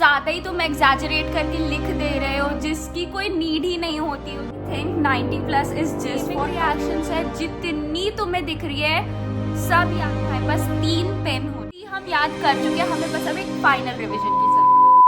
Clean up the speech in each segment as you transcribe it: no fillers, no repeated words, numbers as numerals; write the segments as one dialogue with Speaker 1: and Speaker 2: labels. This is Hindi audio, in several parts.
Speaker 1: ज्यादा ही तुम एग्जैजरेट करके लिख दे रहे हो जिसकी कोई नीड ही नहीं होती। Think 90+ is just for reactions है, जितनी तुम्हें दिख रही है सब याद। हमारे पास 3 पेन होती, हम याद कर चुके हैं, हमें बस अब एक फाइनल रिविजन की जरूरत।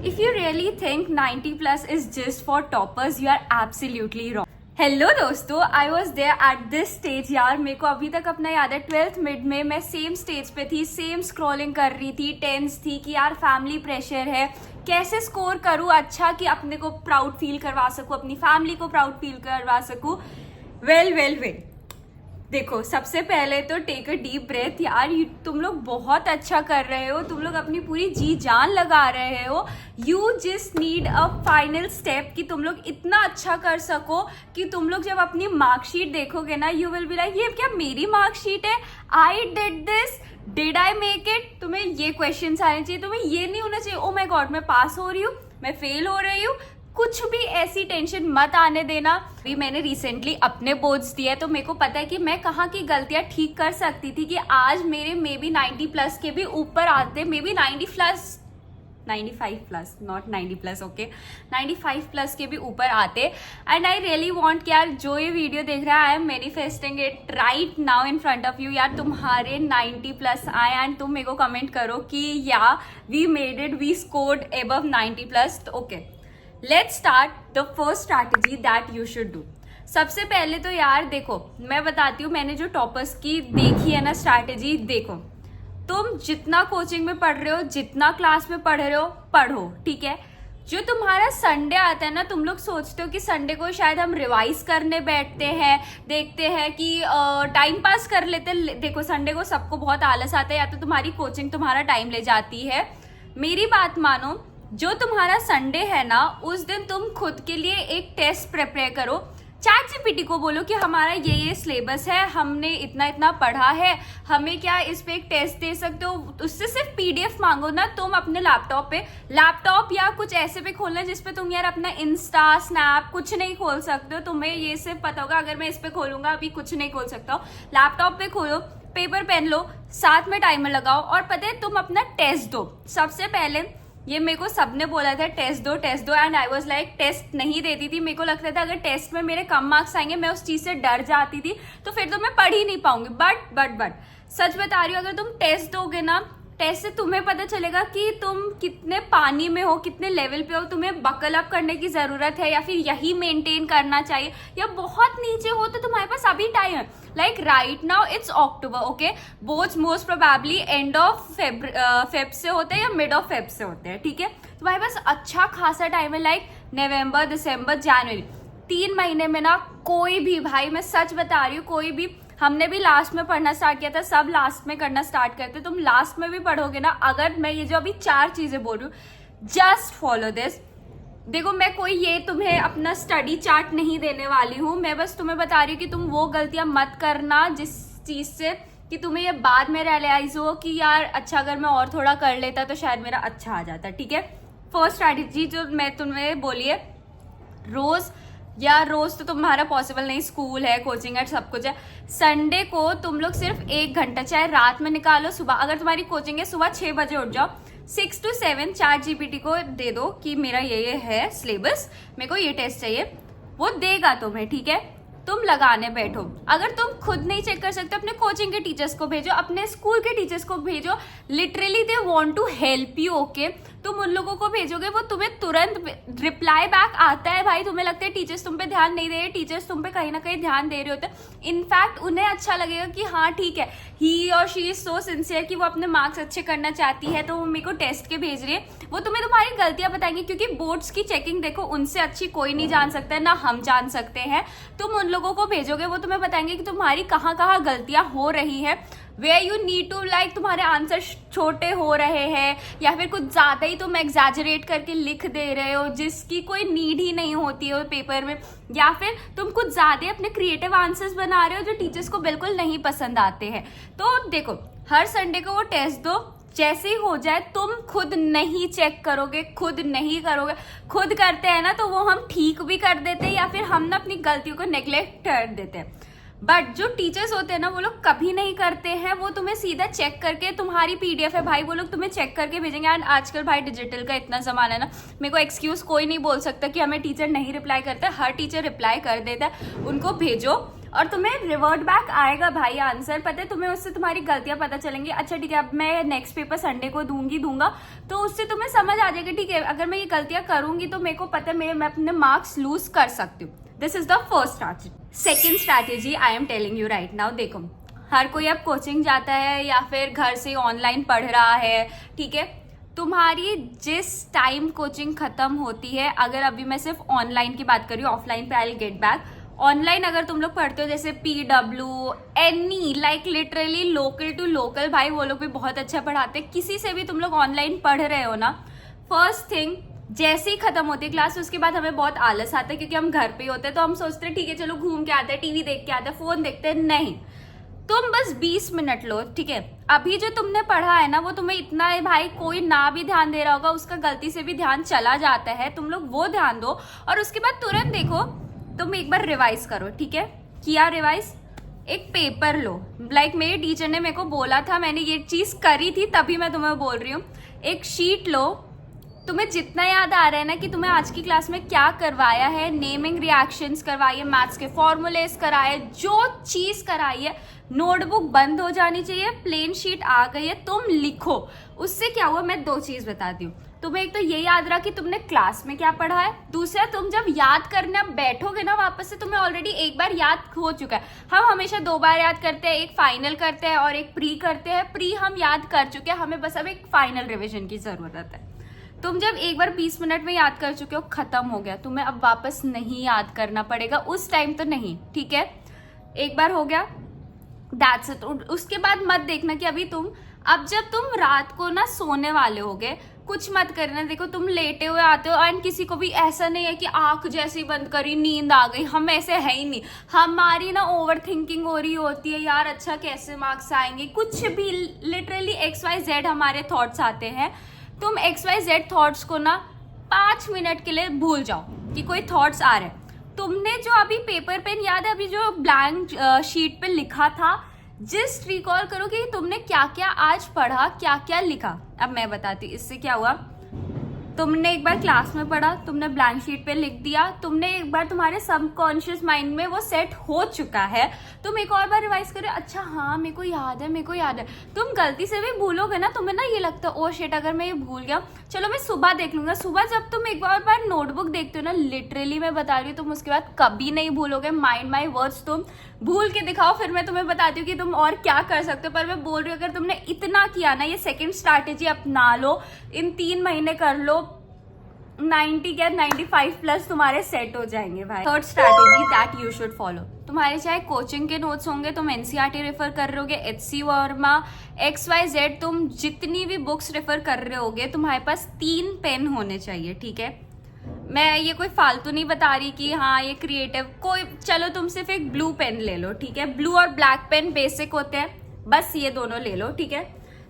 Speaker 1: If you really think 90+ is just for toppers, you are absolutely wrong. Hello दोस्तों, I was there at this stage. यार मेरे को अभी तक अपना याद है 12th मिड में मैं सेम स्टेज पे थी, सेम स्क्रॉलिंग कर रही थी, टेंस थी कि यार फैमिली प्रेशर है, कैसे स्कोर करूँ अच्छा कि अपने को प्राउड फील करवा सकूँ, अपनी फैमिली को प्राउड फील करवा सकूँ। वेल देखो, सबसे पहले तो टेक अ डीप ब्रेथ। यार तुम लोग बहुत अच्छा कर रहे हो, तुम लोग अपनी पूरी जी जान लगा रहे हो। You just need a final step कि तुम लोग इतना अच्छा कर सको कि तुम लोग जब अपनी मार्कशीट देखोगे ना, यू विल बी लाइक ये क्या मेरी मार्कशीट है, I did this, did I make it. तुम्हें ये क्वेश्चन आने चाहिए, तुम्हें ये नहीं होना चाहिए ओ माय गॉड मैं पास हो रही हूँ, मैं फेल हो रही हूँ। कुछ भी ऐसी टेंशन मत आने देना। भी मैंने रिसेंटली अपने बोर्ड्स दिए तो मेरे को पता है कि मैं कहाँ की गलतियां ठीक कर सकती थी कि आज मेरे मे बी 90+ के भी ऊपर आते, मे बी 95+ नॉट 90+, ओके 95+ के भी ऊपर आते। एंड आई रियली वॉन्ट कि यार जो ये वीडियो देख रहा है, I am manifesting it right now in front of you. यार तुम्हारे 90+ आए एंड तुम मेरे को कमेंट करो कि या we made it, we scored above 90+। Okay, let's start the first strategy that you should do. सबसे पहले तो यार देखो, मैं बताती हूँ मैंने जो टॉपर्स की देखी है ना स्ट्रैटेजी। देखो, तुम जितना कोचिंग में पढ़ रहे हो, जितना क्लास में पढ़ रहे हो, पढ़ो, ठीक है। जो तुम्हारा संडे आता है ना, तुम लोग सोचते हो कि संडे को शायद हम रिवाइज करने बैठते हैं, देखते हैं कि टाइम पास कर लेते हैं। देखो, संडे को सबको बहुत आलस आता है, या तो तुम्हारी कोचिंग तुम्हारा टाइम ले जाती है। मेरी बात मानो, जो तुम्हारा संडे है ना, उस दिन तुम खुद के लिए एक टेस्ट प्रिपेयर करो। चैट जीपीटी को बोलो कि हमारा ये सिलेबस है, हमने इतना इतना पढ़ा है, हमें क्या इस पे एक टेस्ट दे सकते हो। उससे सिर्फ पीडीएफ मांगो ना तुम अपने लैपटॉप या कुछ ऐसे पे खोलना जिसपे तुम यार अपना इंस्टा स्नैप कुछ नहीं खोल सकते हो। तुम्हें ये सिर्फ पता होगा अगर मैं इस पे खोलूंगा अभी कुछ नहीं खोल सकता हूँ। लैपटॉप पे खोलो, पेपर पेन लो, साथ में टाइमर लगाओ और पता है तुम अपना टेस्ट दो। सबसे पहले ये मेरे को सबने बोला था टेस्ट दो and I was like test नहीं देती थी। मेरे को लगता था अगर टेस्ट में मेरे कम मार्क्स आएंगे मैं उस चीज से डर जाती थी, तो फिर तो मैं पढ़ ही नहीं पाऊंगी। बट सच बता रही हूँ, अगर तुम टेस्ट दोगे ना, टेस्ट से तुम्हें पता चलेगा कि तुम कितने पानी में हो, कितने लेवल पे हो, तुम्हें बकल अप करने की जरूरत है या फिर यही मेंटेन करना चाहिए, या बहुत नीचे हो तो तुम्हारे पास अभी टाइम है। Like right now it's October, okay, boards most probably end of Feb से होते हैं या मिड ऑफ फेब से होते हैं, ठीक है। तुम्हारे पास अच्छा खासा टाइम है, लाइक नवंबर, दिसंबर, जनवरी, 3 महीने में ना कोई भी, भाई मैं सच बता रही हूँ, कोई भी, हमने भी लास्ट में पढ़ना स्टार्ट किया था, सब लास्ट में करना स्टार्ट करते, तुम लास्ट में भी पढ़ोगे ना। अगर मैं ये जो अभी 4 चीजें बोल रही हूँ, जस्ट फॉलो दिस। देखो, मैं कोई ये तुम्हें अपना स्टडी चार्ट नहीं देने वाली हूँ, मैं बस तुम्हें बता रही हूँ कि तुम वो गलतियां मत करना जिस चीज से कि तुम्हें ये बाद में रियलाइज हो कि यार अच्छा अगर मैं और थोड़ा कर लेता तो शायद मेरा अच्छा आ जाता, ठीक है। फर्स्ट स्ट्रैटेजी जो मैं तुम्हें बोली है, रोज तो तुम्हारा पॉसिबल नहीं, स्कूल है, कोचिंग है, सब कुछ है। संडे को तुम लोग सिर्फ 1 घंटा, चाहे रात में निकालो, सुबह अगर तुम्हारी कोचिंग है सुबह 6 बजे उठ जाओ, 6 to 7 चैट जीपीटी को दे दो कि मेरा ये है सिलेबस, मेरे को ये टेस्ट चाहिए, वो देगा तुम्हें, ठीक है। तुम लगाने बैठो। अगर तुम खुद नहीं चेक कर सकते, अपने कोचिंग के टीचर्स को भेजो, अपने स्कूल के टीचर्स को भेजो, literally they want to help you, okay. तुम उन लोगों को भेजोगे, वो तुम्हें तुरंत रिप्लाई बैक आता है। भाई तुम्हें लगता है टीचर्स तुम पे ध्यान नहीं दे रहे, टीचर्स तुम पे कहीं ना कहीं ध्यान दे रहे होते हैं। इनफैक्ट उन्हें अच्छा लगेगा कि हाँ ठीक है, ही और शी इज सो सिंसियर कि वो अपने मार्क्स अच्छे करना चाहती है, तो वो मेरे को टेस्ट के भेज रही है। वो तुम्हें तुम्हारी गलतियां बताएंगे, क्योंकि बोर्ड्स की चेकिंग देखो उनसे अच्छी कोई नहीं जान सकता है, ना हम जान सकते हैं। तुम उन लोगों को भेजोगे, वो तुम्हें बताएंगे कि तुम्हारी कहाँ कहाँ गलतियां हो रही है, where you need to, like तुम्हारे आंसर छोटे हो रहे हैं या फिर कुछ ज्यादा ही तुम एग्जैजरेट करके लिख दे रहे हो जिसकी कोई नीड ही नहीं होती है पेपर में, या फिर तुम कुछ ज्यादा अपने क्रिएटिव आंसर्स बना रहे हो जो टीचर्स को बिल्कुल नहीं पसंद आते हैं। तो देखो, हर संडे को वो टेस्ट दो, जैसे ही हो जाए तुम खुद नहीं चेक करोगे, खुद नहीं करोगे, खुद करते हैं ना तो वो हम ठीक भी कर देते हैं या फिर हम ना अपनी गलतियों को नेग्लेक्ट कर देते हैं। बट जो टीचर्स होते हैं ना वो लोग कभी नहीं करते हैं, वो तुम्हें सीधा चेक करके, तुम्हारी पीडीएफ है भाई, वो लोग तुम्हें चेक करके भेजेंगे। एंड आजकल भाई डिजिटल का इतना जमाना है ना, मेरे को एक्सक्यूज कोई नहीं बोल सकता कि हमें टीचर नहीं रिप्लाई करता है, हर टीचर रिप्लाई कर देता है। उनको भेजो और तुम्हें रिवर्ट बैक आएगा भाई आंसर, पता है तुम्हें, उससे तुम्हारी गलतियां पता चलेंगी। अच्छा ठीक है, अब मैं नेक्स्ट पेपर संडे को दूंगा तो उससे तुम्हें समझ आ जाएगा, ठीक है अगर मैं ये गलतियां करूंगी तो मेरे को पता है मैं अपने मार्क्स लूज कर सकती हूँ। This is the first strategy. Second strategy I am telling you right now, देखो हर कोई अब कोचिंग जाता है या फिर घर से ऑनलाइन पढ़ रहा है, ठीक है, तुम्हारी जिस टाइम कोचिंग खत्म होती है, अगर अभी मैं सिर्फ ऑनलाइन की बात कर रही हूँ, ऑफलाइन पे I will get back. Online अगर तुम लोग पढ़ते हो जैसे PW any like literally local to local, भाई वो लोग भी बहुत अच्छा पढ़ाते हैं, किसी से भी तुम लोग ऑनलाइन पढ़ रहे हो ना, फर्स्ट थिंग जैसे ही खत्म होती है क्लास उसके बाद हमें बहुत आलस आता है, क्योंकि हम घर पे ही होते हैं, तो हम सोचते हैं ठीक है चलो घूम के आते हैं, टीवी देख के आते हैं, फोन देखते हैं। नहीं, तुम बस 20 मिनट लो, ठीक है, अभी जो तुमने पढ़ा है ना वो तुम्हें इतना है भाई, कोई ना भी ध्यान दे रहा होगा उसका गलती से भी ध्यान चला जाता है, तुम लोग वो ध्यान दो और उसके बाद तुरंत देखो, तुम एक बार रिवाइज करो, ठीक है, किया रिवाइज, एक पेपर लो, लाइक मेरे टीचर ने मेरे को बोला था, मैंने ये चीज करी थी तभी मैं तुम्हें बोल रही हूँ, एक शीट लो, तुम्हें जितना याद आ रहा है ना कि तुम्हें आज की क्लास में क्या करवाया है, नेमिंग रिएक्शंस करवाई है, मैथ्स के फॉर्मूलेस कराए, जो चीज कराई है, नोटबुक बंद हो जानी चाहिए, प्लेन शीट आ गई है, तुम लिखो। उससे क्या हुआ, मैं 2 चीज बताती हूँ, तुम्हें एक तो ये याद रहा कि तुमने क्लास में क्या पढ़ा है, दूसरा तुम जब याद करने बैठोगे ना वापस से, तुम्हें ऑलरेडी एक बार याद हो चुका है। हम हमेशा 2 बार याद करते हैं, एक फाइनल करते हैं और एक प्री करते हैं, प्री हम याद कर चुके हैं, हमें बस अब एक फाइनल रिविजन की जरूरत है। तुम जब एक बार 20 मिनट में याद कर चुके हो, खत्म हो गया, तुम्हें अब वापस नहीं याद करना पड़ेगा, उस टाइम तो नहीं, ठीक है, एक बार हो गया, दैट्स इट। उसके बाद मत देखना कि अभी अब जब तुम रात को ना सोने वाले होगे, कुछ मत करना, देखो तुम लेटे हुए आते हो एंड किसी को भी ऐसा नहीं है कि आंख जैसे ही बंद करी नींद आ गई, हम ऐसे है ही नहीं, हमारी ना ओवर थिंकिंग हो रही होती है, यार अच्छा कैसे मार्क्स आएंगे, कुछ भी लिटरली XYZ हमारे थॉट्स आते हैं। तुम XYZ थॉट्स को ना 5 मिनट के लिए भूल जाओ कि कोई थॉट्स आ रहे हैं। तुमने जो अभी पेपर पेन याद है, अभी जो ब्लैंक शीट पे लिखा था, जस्ट रिकॉल करो कि तुमने क्या क्या आज पढ़ा, क्या क्या लिखा। अब मैं बताती हूँ इससे क्या हुआ, तुमने एक बार क्लास में पढ़ा, तुमने ब्लैंक शीट पे लिख दिया, तुमने एक बार तुम्हारे सबकॉन्शियस माइंड में वो सेट हो चुका है, तुम एक और बार रिवाइज करो, अच्छा हाँ मेरे को याद है, मेरे को याद है। तुम गलती से भी भूलोगे ना, तुम्हें ना ये लगता है ओ शिट अगर मैं ये भूल गया, चलो मैं सुबह देख लूंगा। सुबह जब तुम एक बार नोटबुक देखते हो ना, लिटरली मैं बता रही हूँ, तुम उसके बाद कभी नहीं भूलोगे, माइंड माई वर्ड्स, तुम भूल के दिखाओ, फिर मैं तुम्हें बताती हूँ कि तुम और क्या कर सकते हो। पर मैं बोल रही हूँ अगर तुमने इतना किया ना, ये सेकेंड स्ट्रैटेजी अपना लो, इन 3 महीने कर लो, 90 क्या 95 प्लस तुम्हारे सेट हो जाएंगे भाई। Third strategy that you should follow, तुम्हारे चाहे कोचिंग के नोट्स होंगे, तुम NCERT रेफर कर रहे होगे, HC वर्मा, XYZ, तुम जितनी भी बुक्स रेफर कर रहे होगे, तुम्हारे पास 3 पेन होने चाहिए, ठीक है। मैं ये कोई फालतू नहीं बता रही कि हाँ ये क्रिएटिव, कोई चलो तुम सिर्फ एक ब्लू पेन ले लो, ठीक है, ब्लू और ब्लैक पेन बेसिक होते हैं, बस ये दोनों ले लो, ठीक है।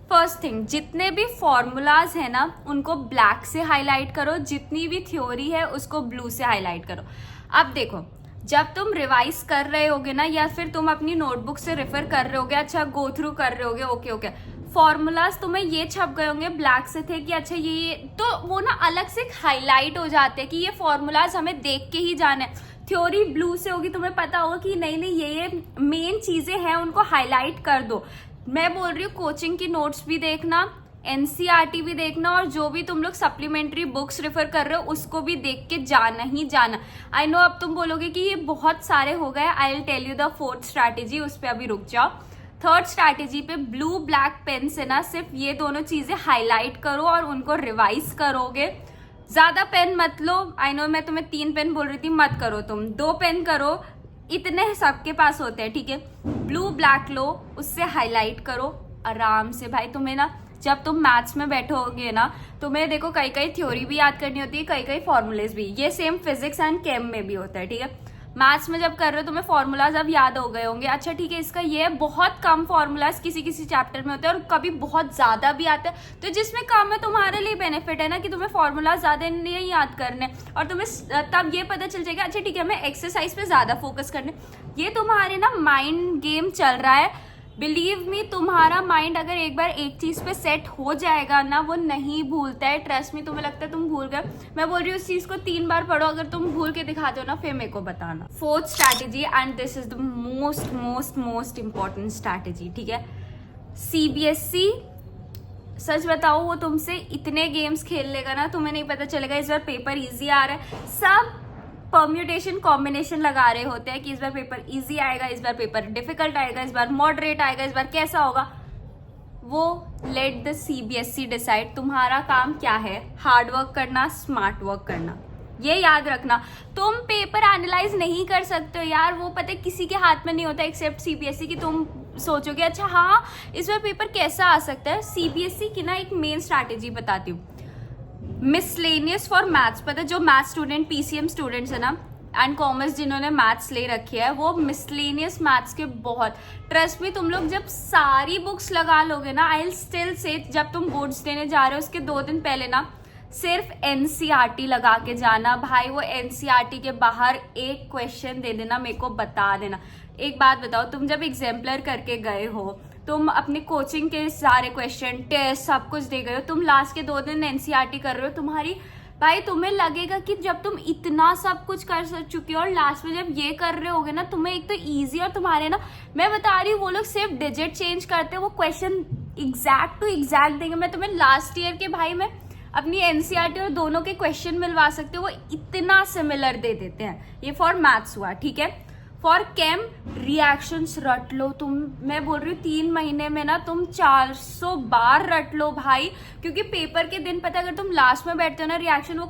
Speaker 1: फर्स्ट थिंग, जितने भी फॉर्मूलाज है ना उनको ब्लैक से हाईलाइट करो, जितनी भी थ्योरी है उसको ब्लू से हाईलाइट करो। अब देखो जब तुम रिवाइज कर रहे होगे ना, या फिर तुम अपनी नोटबुक से रेफर कर रहे होगे, अच्छा गो थ्रू कर रहे होगे, ओके, फॉर्मूलाज तुम्हें ये छप गए होंगे ब्लैक से थे कि अच्छा ये, तो वो ना अलग से हाईलाइट हो जाते हैं कि ये फॉर्मूलाज हमें देख के ही जाना है। थ्योरी ब्लू से होगी, तुम्हें पता होगा कि नहीं ये मेन चीजें हैं, उनको हाईलाइट कर दो। मैं बोल रही हूँ कोचिंग की नोट्स भी देखना, NCERT भी देखना, और जो भी तुम लोग सप्लीमेंट्री बुक्स रेफर कर रहे हो उसको भी देख के जाना ही जाना। आई नो अब तुम बोलोगे कि ये बहुत सारे हो गए, I will tell you the 4th strategy, उस पर अभी रुक जाओ। 3rd स्ट्रैटेजी पे ब्लू ब्लैक पेन से ना सिर्फ ये दोनों चीजें हाईलाइट करो और उनको रिवाइज करोगे। ज्यादा पेन मत लो, आई नो मैं तुम्हें 3 पेन बोल रही थी, मत करो, तुम 2 पेन करो, इतने सबके पास होते हैं, ठीक है। ब्लू ब्लैक लो, उससे हाईलाइट करो आराम से भाई। तुम्हें ना जब तुम मैथ्स में बैठोगे ना, तुम्हें देखो कई थ्योरी भी याद करनी होती है, कई फॉर्मूलेज भी, ये सेम फिजिक्स एंड केम में भी होता है, ठीक है। मैथ्स में जब कर रहे हो तुम्हें फॉर्मूलाज अब याद हो गए होंगे, अच्छा ठीक है, इसका ये बहुत कम फॉर्मूलाज किसी किसी चैप्टर में होते हैं और कभी बहुत ज्यादा भी आते हैं, तो जिसमें कम है तुम्हारे लिए बेनिफिट है ना कि तुम्हें फॉर्मूलाज ज्यादा नहीं याद करने, और तुम्हें तब ये पता चल जाएगा अच्छा ठीक है हमें एक्सरसाइज पे ज्यादा फोकस करने। ये तुम्हारे ना माइंड गेम चल रहा है। बिलीव मी, तुम्हारा माइंड अगर एक बार एक चीज पे सेट हो जाएगा ना, वो नहीं भूलता है। ट्रस्ट मी, तुम्हें लगता है तुम भूल गए, मैं बोल रही हूँ उस चीज को 3 बार पढ़ो, अगर तुम भूल के दिखाते हो ना फिर मेरे को बताना। 4th strategy, and this is the most most most important strategy, ठीक है। CBSE, सच बताओ वो तुमसे इतने गेम्स खेल लेगा ना, तुम्हें नहीं पता चलेगा इस बार पेपर इजी आ रहा है। सब परम्यूटेशन कॉम्बिनेशन लगा रहे होते हैं कि इस बार पेपर इजी आएगा, इस बार पेपर डिफिकल्ट आएगा, इस बार मॉडरेट आएगा, इस बार कैसा होगा। वो लेट द CBSE डिसाइड। तुम्हारा काम क्या है? हार्ड वर्क करना, स्मार्ट वर्क करना। ये याद रखना, तुम पेपर एनालाइज नहीं कर सकते हो यार, वो पता है किसी के हाथ में नहीं होता एक्सेप्ट CBSE की। तुम सोचोगे अच्छा हाँ इस बार पेपर कैसा आ सकता है। CBSE की ना एक मेन स्ट्रैटेजी बताती हूँ, मिसलेनियस फॉर मैथ्स। पता है जो मैथ्स स्टूडेंट PCM स्टूडेंट्स है ना एंड कॉमर्स जिन्होंने मैथ्स ले रखी है, वो मिसलेनियस मैथ्स के बहुत, ट्रस्ट में तुम लोग जब सारी बुक्स लगा लोगे ना, आई विल स्टिल से जब तुम बोर्ड्स देने जा रहे हो उसके 2 दिन पहले ना सिर्फ NCERT लगा के जाना भाई। वो NCERT के बाहर एक क्वेश्चन दे देना, मेरे को बता देना। एक बात बताओ, तुम जब एग्जाम्पलर करके गए हो, तुम अपने कोचिंग के सारे क्वेश्चन टेस्ट सब कुछ दे गए हो, तुम लास्ट के 2 दिन NCERT कर रहे हो, तुम्हारी भाई तुम्हें लगेगा कि जब तुम इतना सब कुछ कर चुके हो और लास्ट में जब ये कर रहे होगे ना, तुम्हें एक तो इजी, और तुम्हारे ना मैं बता रही हूँ वो लोग सिर्फ डिजिट चेंज करते हैं, वो क्वेश्चन एग्जैक्ट टू एग्जैक्ट देंगे। मैं तुम्हें लास्ट ईयर के भाई मैं अपनी NCERT और दोनों के क्वेश्चन मिलवा सकते हो, वो इतना सिमिलर दे देते हैं। ये फॉर मैथ्स हुआ, ठीक है। फॉर केम रिएक्शंस रट लो तुम, मैं बोल रही हूँ 3 महीने में ना तुम 400 बार रट लो भाई, क्योंकि पेपर के दिन पता अगर तुम लास्ट में बैठते हो ना रिएक्शन, वो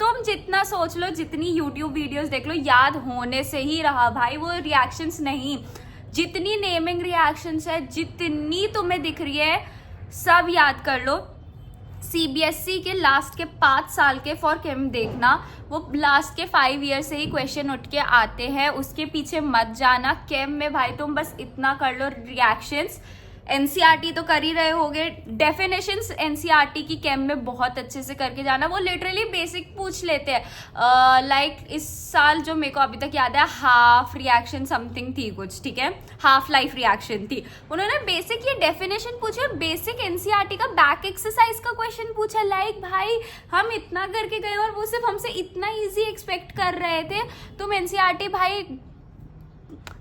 Speaker 1: तुम जितना सोच लो, जितनी यूट्यूब वीडियोस देख लो, याद होने से ही रहा भाई, वो रिएक्शंस नहीं। जितनी नेमिंग रिएक्शंस है, जितनी तुम्हें दिख रही है, सब याद कर लो। CBSE के लास्ट के 5 साल के फॉर केम देखना, वो लास्ट के 5 ईयर से ही क्वेश्चन उठ के आते हैं, उसके पीछे मत जाना। केम में भाई तुम बस इतना कर लो, रिएक्शंस NCERT तो कर ही रहे होगे, डेफिनेशंस NCERT की केम में बहुत अच्छे से करके जाना। वो लिटरली बेसिक पूछ लेते हैं, लाइक इस साल जो मेरे को अभी तक याद है, हाफ रिएक्शन समथिंग थी कुछ, ठीक है, हाफ लाइफ रिएक्शन थी। उन्होंने बेसिक ये डेफिनेशन पूछी और बेसिक NCERT का बैक एक्सरसाइज का क्वेश्चन पूछा। लाइक भाई हम इतना करके गए और वो सिर्फ हमसे इतना ईजी एक्सपेक्ट कर रहे थे। तुम NCERT भाई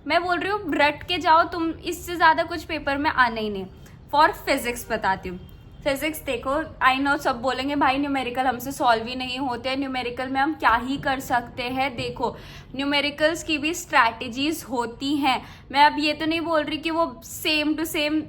Speaker 1: मैं बोल रही हूँ रट के जाओ, तुम इससे ज्यादा कुछ पेपर में आना ही नहीं। फॉर फिजिक्स बताती हूँ, फिजिक्स देखो, आई नो सब बोलेंगे भाई न्यूमेरिकल हमसे सॉल्व ही नहीं होते, न्यूमेरिकल में हम क्या ही कर सकते हैं। देखो न्यूमेरिकल्स की भी स्ट्रैटेजीज होती हैं। मैं अब ये तो नहीं बोल रही कि वो सेम टू सेम,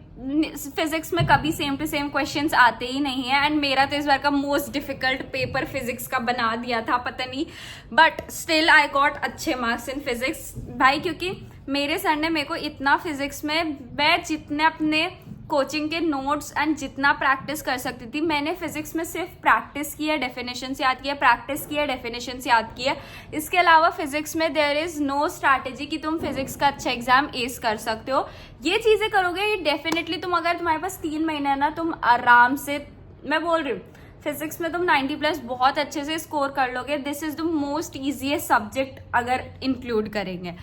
Speaker 1: फिजिक्स में कभी सेम टू सेम क्वेश्चंस आते ही नहीं है। एंड मेरा तो इस बार का मोस्ट डिफिकल्ट पेपर फिजिक्स का बना दिया था, पता नहीं, बट स्टिल आई गॉट अच्छे मार्क्स इन फिजिक्स भाई, क्योंकि मेरे सर ने मेरे को इतना फिजिक्स में, मैं जितने अपने कोचिंग के नोट्स एंड जितना प्रैक्टिस कर सकती थी, मैंने फिजिक्स में सिर्फ प्रैक्टिस की है, डेफिनेशंस याद किया, प्रैक्टिस की है, डेफिनेशंस याद किया। इसके अलावा फिजिक्स में देयर इज नो स्ट्रैटेजी कि तुम फिजिक्स का अच्छा एग्जाम एस कर सकते हो। ये चीजें करोगे ये डेफिनेटली तुम, अगर तुम्हारे पास 3 महीने है ना, तुम आराम से, मैं बोल रही हूँ फिजिक्स में तुम 90+ बहुत अच्छे से स्कोर कर लोगे। This is the most easiest subject अगर इंक्लूड करेंगे।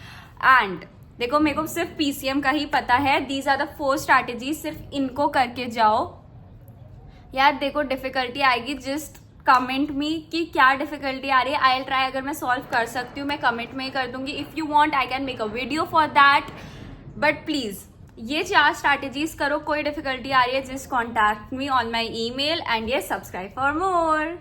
Speaker 1: एंड देखो मेरे को सिर्फ PCM का ही पता है, दीज आर द 4 स्ट्रैटेजी, सिर्फ इनको करके जाओ यार। देखो डिफिकल्टी आएगी, जस्ट कमेंट मी कि क्या डिफिकल्टी आ रही है, आई विल ट्राई, अगर मैं सॉल्व कर सकती हूँ मैं कमेंट में ही कर दूंगी। If you want I can make a video for that, but please ये 4 स्ट्रैटेजीज करो। कोई डिफिकल्टी आ रही है just contact me on my email and ये सब्सक्राइब फॉर मोर।